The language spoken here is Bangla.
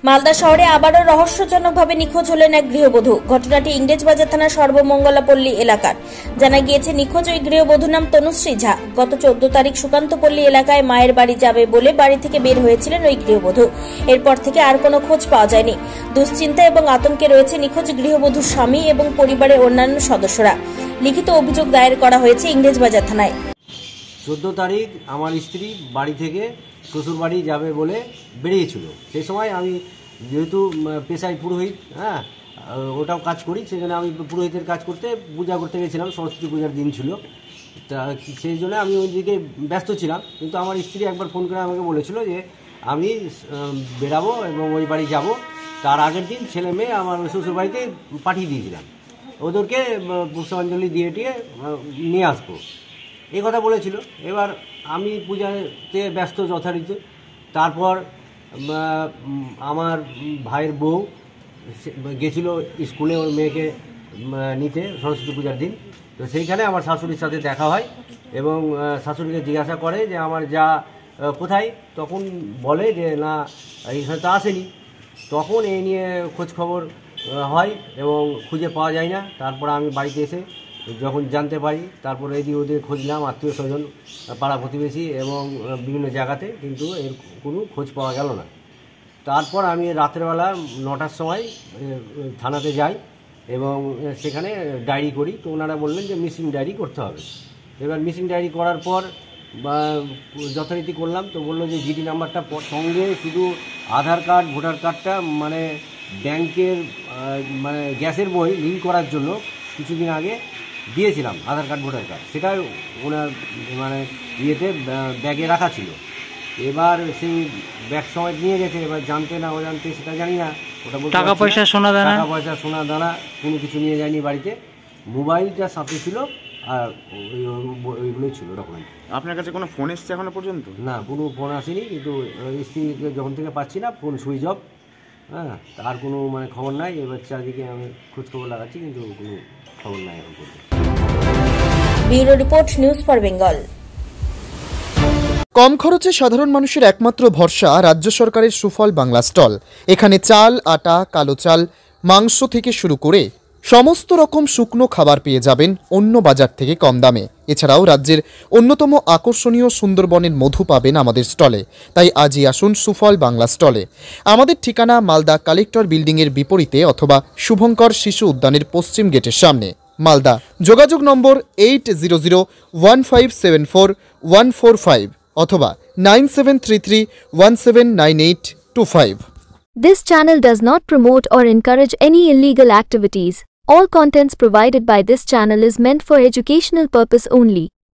মালদা শহরে আবারও রহস্যজনকভাবে নিখোঁজ হলেন এক গৃহবধূ। ঘটনাটি ইংরেজবাজার থানার সর্বমঙ্গলাপল্লী এলাকার। জানা গিয়েছে, নিখোঁজ ওই গৃহবধূর নাম তনুশ্রী ঝা। গত 14 তারিখ সুকান্তপল্লী এলাকায় মায়ের বাড়ি যাবে বলে বাড়ি থেকে বের হয়েছিলেন ওই গৃহবধূ। এরপর থেকে আর কোনো খোঁজ পাওয়া যায়নি। দুশ্চিন্তা এবং আতঙ্কে রয়েছে নিখোঁজ গৃহবধূর স্বামী এবং পরিবারের অন্যান্য সদস্যরা। লিখিত অভিযোগ দায়ের করা হয়েছে ইংরেজবাজার থানায়। 14 তারিখ আমার স্ত্রী বাড়ি থেকে শ্বশুর বাড়ি যাবে বলে বেরিয়েছিল। সেই সময় আমি যেহেতু পেশায় পুরোহিত, ওটাও কাজ করি, সেজন্য আমি পুরোহিতের কাজ করতে পূজা করতে গেছিলাম। সরস্বতী পূজার দিন ছিল, তা সেই জন্য আমি ওইদিকে ব্যস্ত ছিলাম। কিন্তু আমার স্ত্রী একবার ফোন করে আমাকে বলেছিল যে আমি বেরাবো এবং ওই বাড়ি যাব। তার আগের দিন ছেলে মেয়ে আমার শ্বশুর বাড়িতে পাঠিয়ে দিয়েছিলাম, ওদেরকে পুষ্পাঞ্জলি দিয়ে নিয়ে আসবো, এই কথা বলেছিল। এবার আমি পূজাতে ব্যস্ত যথারীতি। তারপর আমার ভাইয়ের বউ গেছিল স্কুলে ওর মেয়েকে নিতে সরস্বতী পূজার দিন। তো সেইখানে আমার শাশুড়ির সাথে দেখা হয় এবং শাশুড়িকে জিজ্ঞাসা করে যে আমার যা কোথায়। তখন বলে যে না, এইখানে তো আসেনি। তখন এই নিয়ে খোঁজ খবর হয় এবং খুঁজে পাওয়া যায় না। তারপর আমি বাড়িতে এসে যখন জানতে পারি, তারপরে এদিকে ওদের খুঁজলাম, আত্মীয় স্বজন, পাড়া প্রতিবেশী এবং বিভিন্ন জায়গাতে, কিন্তু এর কোনো খোঁজ পাওয়া গেল না। তারপর আমি রাত্রেবেলা 9টার সময় থানাতে যাই এবং সেখানে ডায়েরি করি। তো ওনারা বললেন যে মিসিং ডায়েরি করতে হবে। এবার মিসিং ডায়েরি করার পর যথারীতি করলাম। তো বললো যে জিডি নাম্বারটা সঙ্গে শুধু আধার কার্ড, ভোটার কার্ডটা, মানে ব্যাংকের মানে গ্যাসের বই লিঙ্ক করার জন্য কিছুদিন আগে দিয়েছিলাম আধার কার্ড, ভোটার কার্ড, সেটাই ওনার মানে ইয়েতে ব্যাগে রাখা ছিল। এবার সেই ব্যাগ সময় নিয়ে গেছে। এবার জানতে না অজান্তে সেটা জানি না, ওটা বলতে টাকা পয়সা সোনা দানা কোনো কিছু নিয়ে যায়নি বাড়িতে। মোবাইলটা সাথে ছিল আর ওইগুলোই ছিল ডকুমেন্ট। আপনার কাছে কোনো ফোন এসছে এখনো পর্যন্ত? না, কোনো ফোন আসেনি। কিন্তু স্ত্রীকে যখন থেকে পাচ্ছি না, ফোন সুইচ অফ, তার কোনো মানে খবর নাই। এবার চারদিকে আমি খোঁজ খবর লাগাচ্ছি, কিন্তু কোনো খবর নাই এখন পর্যন্ত। Bureau report, news for Bengal. কম খরচে সাধারণ মানুষের একমাত্র ভরসা রাজ্য সরকারের সুফল বাংলা স্টল। এখানে চাল, আটা, কালো চাল, মাংস থেকে শুরু করে সমস্ত রকম শুকনো খাবার পেয়ে যাবেন অন্য বাজার থেকে কম দামে। এছাড়াও রাজ্যের অন্যতম আকর্ষণীয় সুন্দরবনের মধু পাবেন আমাদের স্টলে। তাই আজই আসুন সুফল বাংলা স্টলে। আমাদের ঠিকানা মালদা কালেক্টর বিল্ডিংয়ের বিপরীতে অথবা শুভঙ্কর শিশু উদ্যানের পশ্চিম গেটের সামনে, মালদা। যোগাযোগ নম্বর 8001574145 অথবা 9733179825। This channel does not promote or encourage any illegal activities. All contents provided by this channel is meant for educational purpose only.